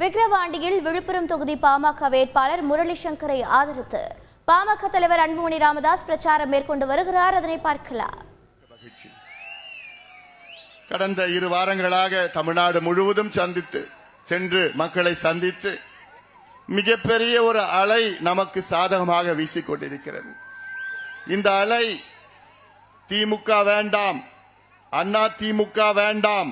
விக்கிரவாண்டியில் விழுப்புரம் தொகுதி பாமக வேட்பாளர் முரளி சங்கரை ஆதரித்து பாமக தலைவர் அன்புமணி ராமதாஸ் பிரச்சாரம் மேற்கொண்டு வருகிறார். அதனை பார்க்கலாம். கடந்த 2 வாரங்களாக தமிழ்நாடு முழுவதும் சென்று மக்களை சந்தித்து மிகப்பெரிய ஒரு அலை நமக்கு சாதகமாக வீசிக்கொண்டிருக்கிறது. இந்த அலை திமுக வேண்டாம், அண்ணா திமுக வேண்டாம்,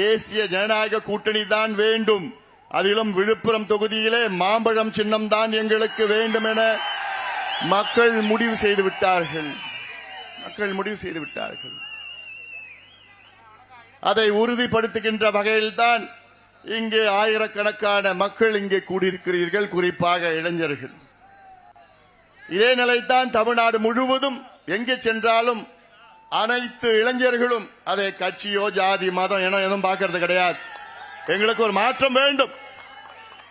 தேசிய ஜனநாயக கூட்டணி தான் வேண்டும், அதிலும் விழுப்புரம் தொகுதியிலே மாம்பழம் சின்னம் தான் எங்களுக்கு வேண்டும் என மக்கள் முடிவு செய்து விட்டார்கள். அதை உறுதிப்படுத்துகின்ற வகையில்தான் இங்கே ஆயிரக்கணக்கான மக்கள் இங்கே கூடியிருக்கிறீர்கள், குறிப்பாக இளைஞர்கள். இதே நிலைத்தான் தமிழ்நாடு முழுவதும் எங்கே சென்றாலும் அனைத்து இளைஞர்களும் அதை கட்சியோ ஜாதி மதம் என எதுவும் பார்க்கறது கிடையாது. எங்களுக்கு ஒரு மாற்றம் வேண்டும்.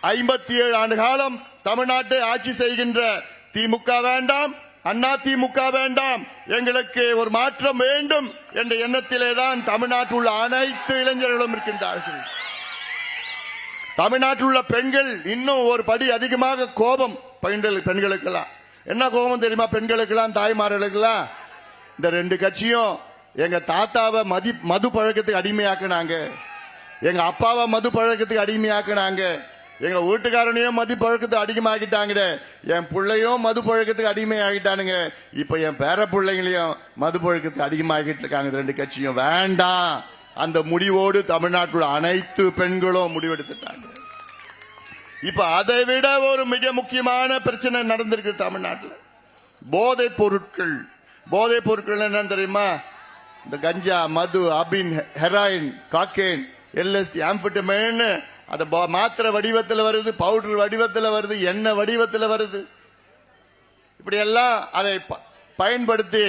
57 ஆண்டு காலம் தமிழ்நாட்டை ஆட்சி செய்கின்ற திமுக வேண்டாம், அண்ணா திமுக வேண்டாம், எங்களுக்கு ஒரு மாற்றம் வேண்டும் என்ற எண்ணத்திலேதான் தமிழ்நாட்டில் உள்ள அனைத்து இளைஞர்களும் இருக்கின்றார்கள். தமிழ்நாட்டில் உள்ள பெண்கள் இன்னும் ஒரு படி அதிகமாக கோபம். பெண்களுக்கெல்லாம் என்ன கோபம் தெரியுமா? பெண்களுக்கெல்லாம், தாய்மார்களுக்கெல்லாம் இந்த 2 கட்சியும் எங்க தாத்தாவை மது பழக்கத்துக்கு அடிமையாக்குனாங்க, எங்க அப்பாவை மது பழக்கத்துக்கு அடிமையாக்குனாங்க, எங்க வீட்டுக்காரனையும் மது பழக்கத்துக்கு அடிமையாக்கிட்டாங்க, என் பிள்ளையும் மது பழக்கத்துக்கு அடிமையாகிட்டானுங்க, இப்ப என் பேர பிள்ளைங்களையும் மது பழக்கத்துக்கு அடிமையாகிட்டு இருக்காங்க. 2 கட்சியும் வேண்டாம். அந்த முடிவோடு தமிழ்நாட்டில் அனைத்து பெண்களும் முடிவெடுத்துட்டாங்க. இப்ப அதை விட ஒரு மிக முக்கியமான பிரச்சனை நடந்திருக்கு தமிழ்நாட்டில். போதைப் பொருட்கள் என்ன தெரியுமா? இந்த கஞ்சா, மது, அபின், ஹெராயின், காக்கேன், எல்எஸ்டி, ஆம்பெட்டமைன், அது மாத்திரை வடிவத்தில் வருது, பவுடர் வடிவத்தில் வருது, எண்ணெய் வடிவத்தில் வருது. இப்படி எல்லாம் அதை பயன்படுத்தி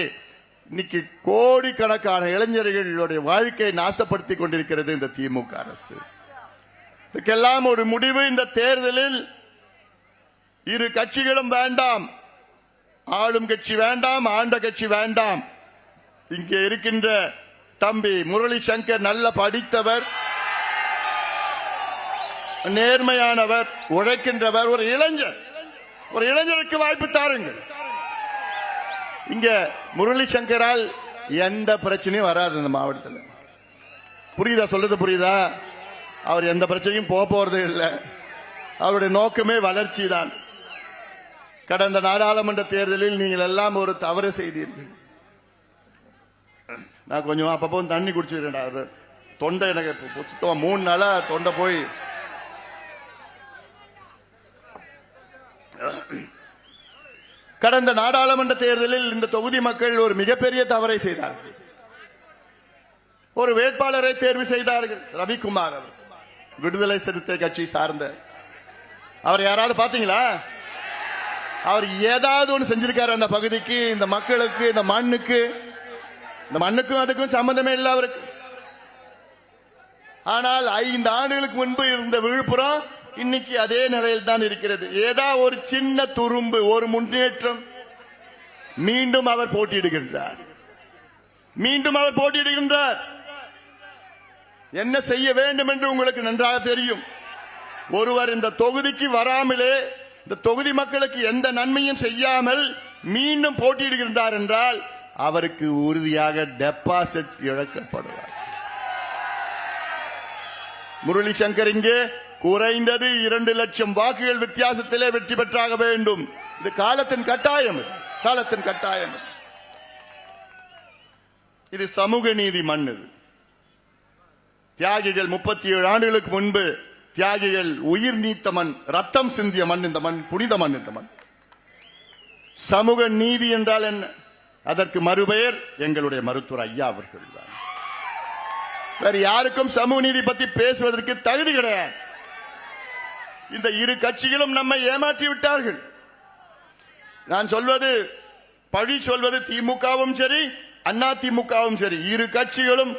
இன்னைக்கு கோடிக்கணக்கான இளைஞர்களுடைய வாழ்க்கையை நாசப்படுத்திக் கொண்டிருக்கிறது இந்த திமுக அரசு. இதுக்கெல்லாம் ஒரு முடிவு இந்த தேர்தலில் 2 கட்சிகளும் வேண்டாம். ஆளும் கட்சி வேண்டாம், ஆண்ட கட்சி வேண்டாம். இங்கே இருக்கின்ற தம்பி முரளி சங்கர் நல்ல படித்தவர், நேர்மையானவர், உழைக்கின்றவர், ஒரு இளைஞருக்கு வாய்ப்பு தாருங்கள். இங்க முரளி சங்கரால் எந்த பிரச்சனையும் வராது இந்த மாவட்டத்தில். புரியுதா? சொல்றது புரியுதா? அவர் எந்த பிரச்சனையும் போறது இல்லை. அவருடைய நோக்கமே வளர்ச்சி தான். கடந்த நாடாளுமன்ற தேர்தலில் நீங்கள் எல்லாம் ஒரு தவறு செய்தீர்கள். நான் கொஞ்சம் அப்பப்போ தண்ணி குடிச்சிருக்கேன். தொண்டை எனக்கு சுத்தமா 3 நாளா தொண்டை போய் கடந்த நாடாளுமன்ற தேர்தலில் இந்த தொகுதி மக்கள் ஒரு மிகப்பெரிய தவறை செய்தார்கள். ஒரு வேட்பாளரை தேர்வு செய்தார்கள், ரவிக்குமார். அவர் விடுதலை சிறுத்தை கட்சி சார்ந்த அவர். யாராவது பாத்தீங்களா? அவர் ஏதாவது ஒன்று செஞ்சிருக்காரு அந்த பகுதிக்கு, இந்த மக்களுக்கு, இந்த மண்ணுக்கும் அதுக்கும் சம்பந்தமே இல்லை அவருக்கு. ஆனால் 5 ஆண்டுகளுக்கு முன்பு இருந்த விழுப்புரம் இன்னைக்கு அதே நிலையில் தான் இருக்கிறது. ஏதா ஒரு சின்ன துரும்பு, ஒரு முன்னேற்றம். மீண்டும் அவர் போட்டியிடுகின்றார். என்ன செய்ய வேண்டும் என்று உங்களுக்கு நன்றாக தெரியும். ஒருவர் இந்த தொகுதிக்கு வராமலே, இந்த தொகுதி மக்களுக்கு எந்த நன்மையும் செய்யாமல் மீண்டும் போட்டியிடுகின்றார் என்றால் அவருக்கு உறுதியாக டெபாசிட் இழக்கப்படுவார். முரளி சங்கர் இங்கே குறைந்தது 2 லட்சம் வாக்குகள் வித்தியாசத்திலே வெற்றி பெற்றாக வேண்டும். இது காலத்தின் கட்டாயம். இது சமூக நீதி மண். இது தியாகிகள் 37 ஆண்டுகளுக்கு முன்பு தியாகிகள் உயிர் நீத்த மண், ரத்தம் சிந்திய மண். இந்த மண் புனித மண். இந்த மண். சமூக நீதி என்றால் என்ன? அதற்கு மறுபெயர் எங்களுடைய மருத்துவர் ஐயா அவர்கள் தான். வேறு யாருக்கும் சமூக நீதி பற்றி பேசுவதற்கு தகுதி கிடையாது. இந்த 2 கட்சிகளும் நம்மை ஏமாற்றி விட்டார்கள். நான் சொல்வது, பழி சொல்வது திமுகவும் சரி, அண்ணா திமுகவும் சரி, 2 கட்சிகளும்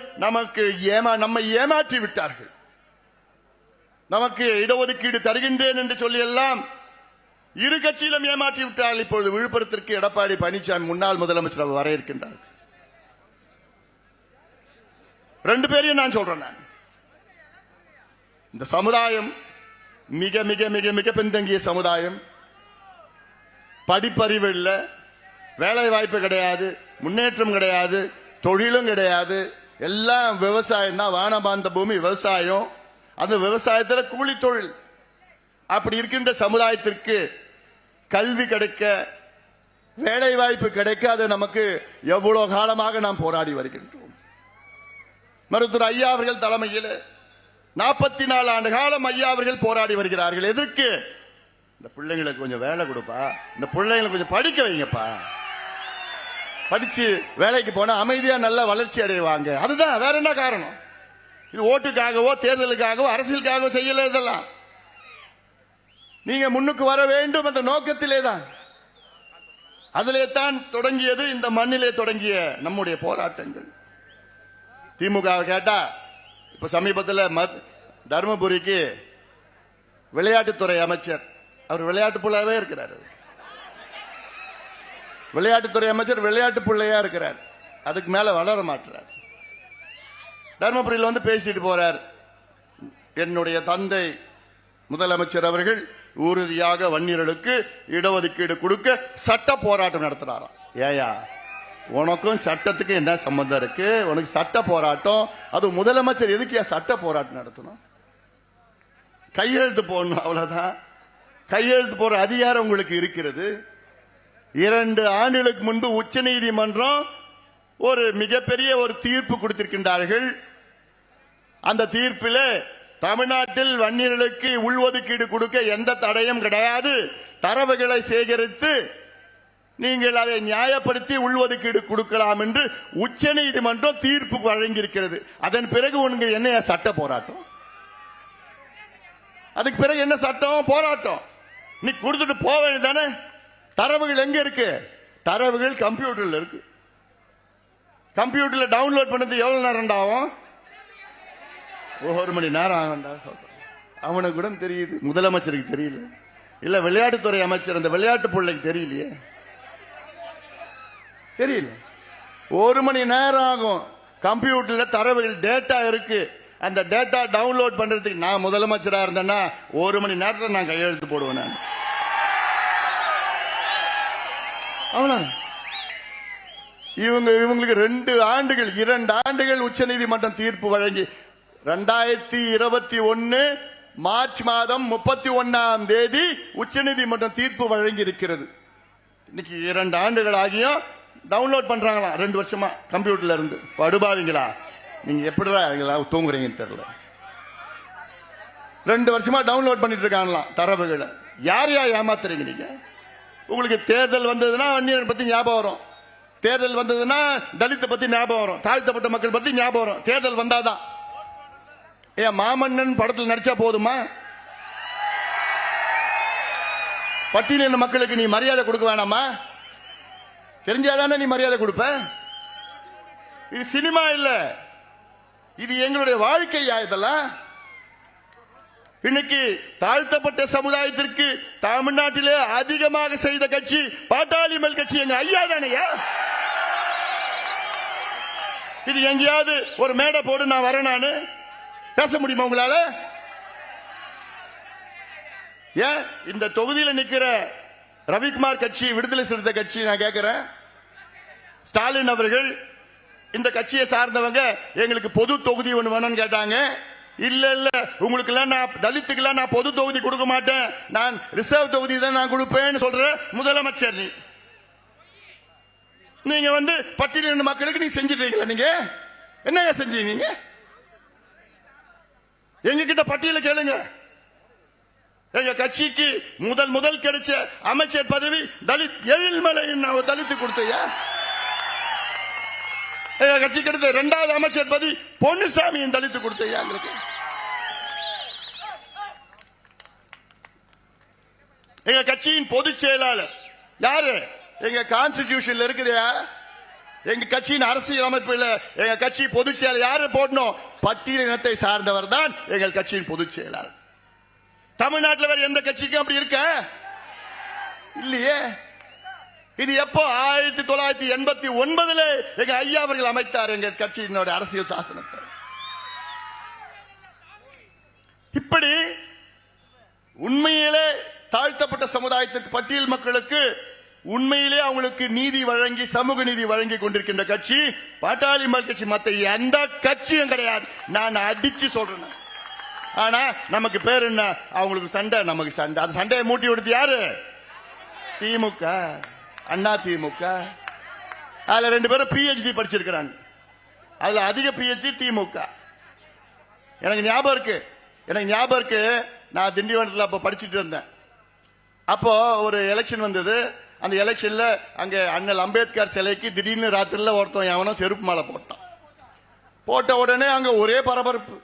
நம்மை ஏமாற்றி விட்டார்கள். நமக்கு இடஒதுக்கீடு தருகின்றேன் என்று சொல்லி எல்லாம் 2 கட்சியிலும் ஏமாற்றி விட்டார்கள். இப்பொழுது விழுப்புரத்திற்கு எடப்பாடி பழனிசாமி முன்னாள் முதலமைச்சர் வர இருக்கின்றார். 2 பேரையும் நான் சொல்றேன். இந்த சமுதாயம் மிக மிக மிக மிக பின்தங்கிய சமுதாயம். படிப்பறிவு இல்ல, வேலை வாய்ப்பு கிடையாது, முன்னேற்றம் கிடையாது, தொழிலும் கிடையாது. எல்லாம் விவசாயம் தான். வானபாந்த பூமி விவசாயம். அந்த விவசாயத்தில் கூலி தொழில். அப்படி இருக்கின்ற சமுதாயத்திற்கு கல்வி கிடைக்க, வேலை வாய்ப்பு கிடைக்க, அது நமக்கு எவ்வளவு காலமாக நாம் போராடி வருகின்றோம். மருத்துவர் ஐயா அவர்கள் தலைமையில் 44 ஆண்டு காலம் ஐயா அவர்கள் போராடி வருகிறார்கள். எதற்கு? இந்த பிள்ளைங்களுக்கு கொஞ்சம் வேலை கொடுப்பா, இந்த பிள்ளைங்களை கொஞ்சம் படிக்க வைங்கப்பா, படிச்சு வேலைக்கு போனா அமைதியா நல்ல வளர்ச்சி அடைவாங்க. அதுதான், வேற என்ன காரணம்? இது ஓட்டுக்காகவோ தேர்தலுக்காகவோ அரசியலுக்காகவோ செய்யல. இதெல்லாம் நீங்க முன்னுக்கு வர வேண்டும் என்ற நோக்கத்திலே தான், அதிலே தான் தொடங்கியது. இந்த மண்ணிலே தொடங்கிய நம்முடைய போராட்டங்கள். திமுக கேட்டா, இப்ப சமீபத்தில் தர்மபுரிக்கு விளையாட்டுத்துறை அமைச்சர், அவர் விளையாட்டு புள்ளையாவே இருக்கிறார். விளையாட்டுத்துறை அமைச்சர் விளையாட்டு பிள்ளையா இருக்கிறார். அதுக்கு மேல வளர மாட்டார். தர்மபுரியில் வந்து பேசிட்டு போறார். என்னுடைய தந்தை முதலமைச்சர் அவர்கள் உறுதியாக வன்னியர்களுக்கு இடஒதுக்கீடு கொடுக்க சட்ட போராட்டம் நடத்துறாராம். ஏயா, உனக்கும் சட்டத்துக்கு என்ன சம்பந்தம் இருக்கு? உனக்கு சட்ட போராட்டம், அது முதலமைச்சர் எதுக்கு சட்ட போராட்டம் நடத்தணும்? கையெழுத்து போடணும், அவ்வளவுதான். கையெழுத்து போற அதிகாரம் உங்களுக்கு இருக்கிறது. 2 ஆண்டுகளுக்கு முன்பு உச்ச நீதிமன்றம் ஒரு மிகப்பெரிய ஒரு தீர்ப்பு கொடுத்திருக்கின்றார்கள். அந்த தீர்ப்பில் தமிழ்நாட்டில் வன்னியர்களுக்கு உள்ஒதுக்கீடு கொடுக்க எந்த தடையும் கிடையாது. தரவுகளை சேகரித்து நீங்கள் அதை நியாயப்படுத்தி உள்ஒதுக்கீடு கொடுக்கலாம் என்று உச்ச நீதிமன்றம் தீர்ப்பு வழங்கியிருக்கிறது. அதன் பிறகு உனக்கு என்ன சட்ட போராட்டம்? அதுக்கு பிறகு என்ன சட்டம் போராட்டம்? நீ கொடுத்துட்டு போக வேண்டியதானே? தரவுகள் எங்க இருக்கு? தரவுகள் கம்ப்யூட்டர்ல இருக்கு. கம்ப்யூட்டர்ல டவுன்லோட் பண்ணது எவ்வளவு நேரம் ஆகும்? 1 மணி நேரம் ஆகும்டா சொல்றேன். அவனுக்கு கூட தெரியுது, முதலமைச்சருக்கு தெரியல. இல்ல விளையாட்டுத்துறை அமைச்சர் அந்த விளையாட்டு பிள்ளைக்கு தெரியலையே, தெரியல. 1 மணி நேரம் ஆகும். கம்ப்யூட்டர்ல தரவுகள் டேட்டா இருக்கு. அந்த டேட்டா டவுன்லோட் பண்றதுக்கு நான் முதலமைச்சரா இருந்தேன்னா 1 மணி நேரத்தில் நான் கையெழுத்து போடுவேன். நான் இவங்களுக்கு 2 ஆண்டுகள் உச்ச நீதிமன்றம் தீர்ப்பு வழங்கி 2021 மார்ச் மாதம் 31ஆம் தேதி உச்ச நீதிமன்றம் தீர்ப்பு வழங்கி இருக்கிறது. இன்னைக்கு 2 ஆண்டுகள் ஆகியும் டவுன்லோட் பண்றாங்களா 2 வருஷமா கம்ப்யூட்டர்ல இருந்து. படுபாவீங்களா நீங்க? எப்படிடா தூங்குறீங்கன்னு தெரியல. 2 வருஷமா டவுன்லோட் பண்ணிட்டு இருக்காங்களாம் தரவுகளை. யார் ஏமாத்துறீங்க நீங்க? உங்களுக்கு தேர்தல் வந்ததுன்னா வன்னியர் பத்தி ஞாபகம் வரும், தேர்தல் வந்ததுன்னா தலித்த பத்தி ஞாபகம் வரும், தாழ்த்தப்பட்ட மக்கள் பத்தி ஞாபகம் வரும். தேர்தல் வந்தாதான். ஏன் மாமன்னன் படத்தில் நடிச்சா போதுமா? பட்டியலின மக்களுக்கு நீ மரியாதை கொடுக்க வேணாமா? தெரிஞ்சாதானே நீ மரியாதை கொடுப்ப. இது சினிமா இல்ல, இது எங்களுடைய வாழ்க்கையா. இதெல்லாம் இன்னைக்கு தாழ்த்தப்பட்ட சமுதாயத்திற்கு தமிழ்நாட்டிலே அதிகமாக செய்த கட்சி பாட்டாளி மக்கள் கட்சி எங்க ஐயா தானையா. இது எங்கேயாவது ஒரு மேடை போடு நான் வரேன், நானு பேச முடியுமா உங்களால? ஏன் இந்த தொகுதியில் நிக்கிற ரவிக்குமார் கட்சி, விடுதலை சிறுத்தை கட்சி, நான் கேட்கிறேன், ஸ்டாலின் அவர்கள் இந்த கட்சியை சார்ந்தவங்க எங்களுக்கு பொது தொகுதி ஒன்று வேணும்னு கேட்டாங்க. இல்ல இல்ல, உங்களுக்கு எல்லாம் நான் தலித்துக்கெல்லாம் நான் பொது தொகுதி கொடுக்க மாட்டேன், நான் ரிசர்வ் தொகுதி தான் நான் கொடுப்பேன்னு சொல்ற முதலமைச்சர் நீங்க வந்து பட்டியலின மக்களுக்கு நீ செஞ்சிட்டீங்களா? நீங்க என்ன செஞ்சீங்க? நீங்க எங்க கிட்ட பட்டியல கேளுங்க. எங்க கட்சிக்கு முதல் கிடைச்ச அமைச்சர் பதவி தலித் எழில்மலை தலித்து கொடுத்தையா. எங்க கட்சி கிடைத்த 2வது அமைச்சர் பதவி பொன்னுசாமி தலித்து கொடுத்தையா. எங்களுக்கு எங்க கட்சியின் பொதுச் செயலாளர் யாரு? எங்க கான்ஸ்டிடியூஷன்ல இருக்குதா? எங்க கட்சியின் அரசியல் அமைப்பில் எங்க கட்சி பொதுச் செயலாளர் யாரு போடணும்? பட்டியலினத்தை சார்ந்தவர் தான் எங்கள் கட்சியின் பொதுச் செயலாளர். தமிழ்நாட்டில் வேற எந்த கட்சிக்கும் அப்படி இருக்க இல்லையே. இது எப்போ? 1989 எங்க ஐயா அவர்கள் அமைத்தார் எங்க கட்சியினுடைய அரசியல் சாசனத்தை. இப்படி உண்மையிலே தாழ்த்தப்பட்ட சமுதாயத்திற்கு பட்டியல் மக்களுக்கு உண்மையிலே அவங்களுக்கு நீதி வழங்கி சமூக நீதி வழங்கி கொண்டிருக்கின்ற கட்சி பாட்டாளி மக்கள் கட்சி. மத்த எந்த கட்சியும் கிடையாது. நான் அடிச்சு சொல்றேன். ஆனா நமக்கு பேர் என்ன? அவங்களுக்கு சண்டை, நமக்கு சண்டை. அந்த சண்டையை மூட்டி விடுத்து யாரு? திமுக, அண்ணா திமுக. அதுல 2 பேரும் PhD படிச்சிருக்கிறாங்க. அதுல அதிக PhD திமுக. எனக்கு ஞாபகம் இருக்கு. நான் திண்டிவனத்தில் அப்ப படிச்சுட்டு இருந்தேன். அப்போ ஒரு எலெக்ஷன் வந்தது. அந்த எலெக்ஷன்ல அங்க அண்ணல் அம்பேத்கர் சிலைக்கு திடீர்னு ராத்திரில ஒருத்தன் எவனோ செருப்பு மாலை போட்டான். போட்ட உடனே அங்க ஒரே பரபரப்பு.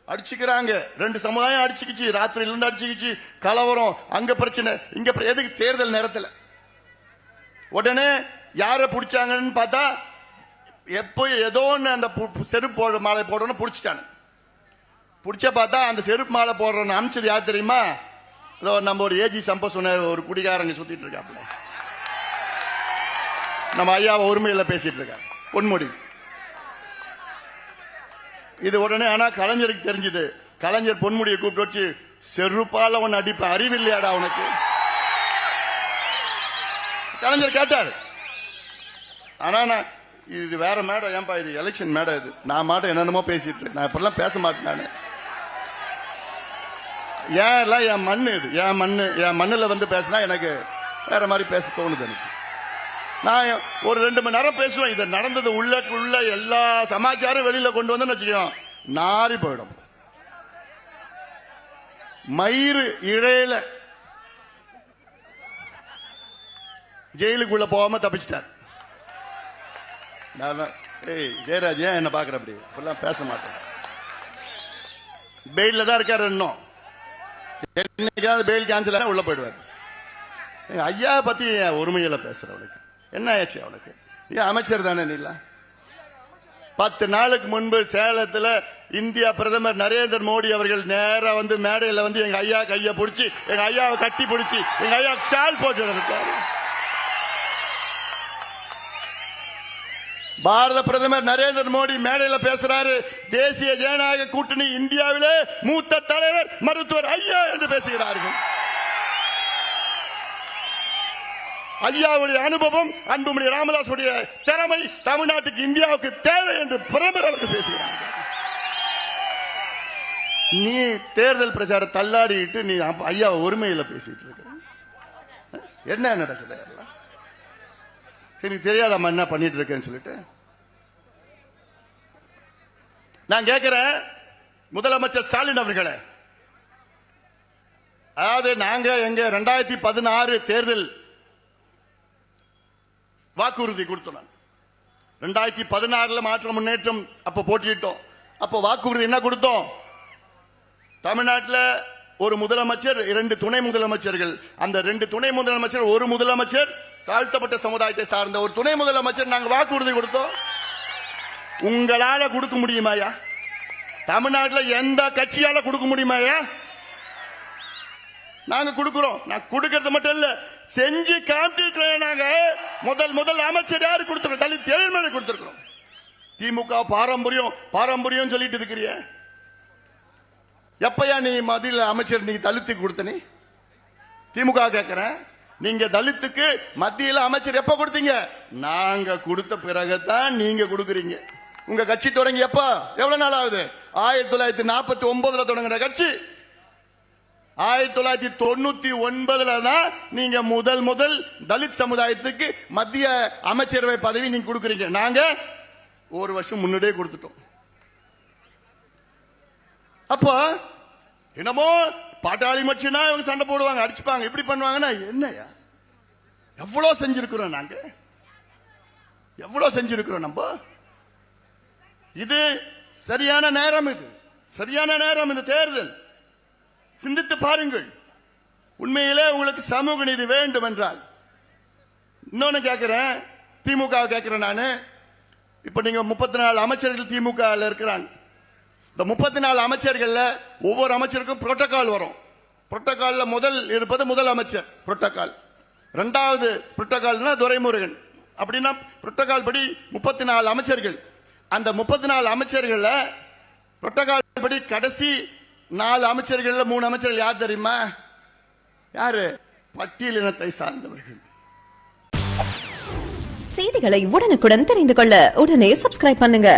அடிச்சுக்கிறாங்க. 2 சமுதாயம் அடிச்சுக்கிச்சு. ராத்திரில இருந்து அடிச்சுக்கிச்சு. கலவரம். அங்க பிரச்சனை, இங்க எதுக்கு? தேர்தல் நேரத்தில். உடனே யார பிடிச்சாங்கன்னு பார்த்தா எப்போ ஏதோ அந்த செருப்பு மாலை போடுறோன்னு பிடிச்சிட்டாங்க. பிடிச்ச பார்த்தா அந்த செருப்பு மாலை போடுறோன்னு அமிச்சது யார் தெரியுமா? நம்ம ஒரு ஏஜி சம்பத் சொன்ன ஒரு குடிகாரங்க சுத்திட்டு இருக்காப்ல. நம்ம ஐயாவை உரிமையில பேசிட்டு இருக்காங்க பொன்முடி. இது உடனே ஆனா கலைஞருக்கு தெரிஞ்சது. கலைஞர் பொன்முடியை கூப்பிட்டு வச்சு செருப்பால ஒன்னு அடிப்ப, அறிவில்லையாடா உனக்கு? கலைஞர் கேட்டார். ஆனா நான் இது வேற மேடம், ஏன்பா இது எலெக்ஷன் மேடம், இது நான் மாட்டேன் என்னென்னமோ பேசிட்டு, நான் இப்பெல்லாம் பேச மாட்டேன். நான் ஏன் எல்லாம் என் மண்ணு, இது என் மண்ணுல வந்து பேசினா எனக்கு வேற மாதிரி பேச தோணுது. எனக்கு நான் ஒரு 2 மணி நேரம் பேசுவேன். இது நடந்தது உள்ள எல்லா சமாச்சாரம் வெளியில கொண்டு வந்து வச்சுக்கோ நாரி போயிடும். மயிறு இழையில ஜெயிலுக்குள்ள போகாம தப்பிச்சிட்டார். ஏய் ஜெயராஜ், ஏன் என்ன பாக்குற? அப்படி இப்பெல்லாம் பேச மாட்டேன். பெயில தான் இருக்காரு. இன்னும் என்னைக்காவது பெயில் கேன்சல் உள்ள போயிடுவார். ஐயா பத்தி உரிமையில பேசுற அவனுக்கு என்ன ஆச்சு? அவனுக்கு ஏன் அமைச்சர் தானே நீல? 10 நாளுக்கு முன்பு சேலத்துல இந்தியா பிரதமர் நரேந்திர மோடி அவர்கள் நேரா வந்து மேடையில வந்து எங்க ஐயா கைய பிடிச்சி, எங்க ஐயாவை கட்டி பிடிச்சி, எங்க ஐயா ஷால் போட்டு இருக்காரு. பாரத பிரதமர் நரேந்திர மோடி மேடையில பேசுறாரு. தேசிய ஜனநாயக கூட்டணி இந்தியாவிலே மூத்த தலைவர் மருத்துவர் ஐயா என்று பேசுகிறார்கள். ஐயாவுடைய அனுபவம், அன்புமணி ராமதாசுடைய திறமை தமிழ்நாட்டுக்கு இந்தியாவுக்கு தேவை என்று பிரதமர் அவர்கள் பேசுகிறார்கள். நீ தேர்தல் பிரச்சார தள்ளாடிட்டு நீ ஐயா உரிமையில பேசிட்டு இருக்க. என்ன நடக்குது? எனக்கு தெரியாதம்மா என்ன பண்ணிட்டு இருக்கேன்னு சொல்லிட்டு நான் கேட்கிறேன் முதலமைச்சர் ஸ்டாலின் அவர்களே. அதாவது நாங்க எங்க 2016 தேர்தல் வாக்குறுதி கொடுத்தோம். 2016 மாற்ற முன்னேற்றம் அப்ப போட்டியிட்டோம். அப்ப வாக்குறுதி என்ன கொடுத்தோம்? தமிழ்நாட்டில் ஒரு முதலமைச்சர், 2 துணை முதலமைச்சர்கள். அந்த 2 துணை முதலமைச்சர், ஒரு முதலமைச்சர் தாழ்த்தப்பட்ட சமுதாயத்தை சார்ந்த ஒரு துணை முதலமைச்சர் நாங்கள் வாக்குறுதி கொடுத்தோம். உங்களால கொடுக்க முடியுமாயா? தமிழ்நாட்டில் எந்த கட்சியால கொடுக்க முடியுமாயா? நாங்க கொடுக்கிறோம். நான் கொடுக்கறது மட்டும் இல்ல, செஞ்சு காமிட்டு நாங்க முதல் அமைச்சர் யாரு கொடுத்துருக்கோம்? தலித் ஏழ்மையை கொடுத்திருக்கிறோம். திமுக பாரம்பரியம் சொல்லிட்டு இருக்கிறிய. எப்பயா நீ மத்தியில் அமைச்சர் நீ தலித்துக்கு கொடுத்த? நீ திமுக கேட்கிறேன். நீங்க தலித்துக்கு மத்தியில் அமைச்சர் எப்ப கொடுத்தீங்க? நாங்க கொடுத்த பிறகுதான் நீங்க கொடுக்குறீங்க. உங்க கட்சி தொடங்கி எப்ப, எவ்வளவு நாள் ஆகுது? 1949 தொடங்கின கட்சி. 1999 தான் நீங்க முதல் தலித் சமுதாயத்துக்கு மத்திய அமைச்சரவை பதவி நீங்க கொடுக்குறீங்க. நாங்க 1 வருஷம் முன்னாடியே கொடுத்துட்டோம். அப்ப என்னமோ பாட்டாளி மச்சினா இவங்க சண்டை போடுவாங்க, அடிச்சுப்பாங்க, இப்படி பண்ணுவாங்கன்னா என்னையா? எவ்வளவு செஞ்சிருக்கிறோம் நாங்க, எவ்வளவு செஞ்சிருக்கிறோம் நம்ம. இது சரியான நேரம், இது சரியான நேரம். இந்த தேர்தல் சிந்தித்து பாருங்கள். உண்மையிலே உங்களுக்கு சமூக நீதி வேண்டும் என்றால், இன்னொன்னு கேட்கிறேன், திமுக கேட்கிறேன் நானு. இப்ப நீங்க 34 அமைச்சர்கள் திமுக இருக்கிறாங்க. இந்த 34 அமைச்சர்கள் ஒவ்வொரு அமைச்சருக்கும் புரோட்டோகால் வரும். புரோட்டோகால்ல முதல் இருப்பது முதல் அமைச்சர் புரோட்டோகால். 2வது புரோட்டோகால்னா துரைமுருகன். அப்படின்னா புரோட்டோகால் படி 34 அமைச்சர்கள். அந்த 34 அமைச்சர்கள் புரோட்டோகால் படி கடைசி 4 அமைச்சர்கள்ல 3 அமைச்சர்கள் யார் தெரியுமா? யாரு? பட்டியலினத்தை சார்ந்தவர்கள். செய்திகளை உடனுக்குடன் தெரிந்து கொள்ள உடனே சப்ஸ்கிரைப் பண்ணுங்க.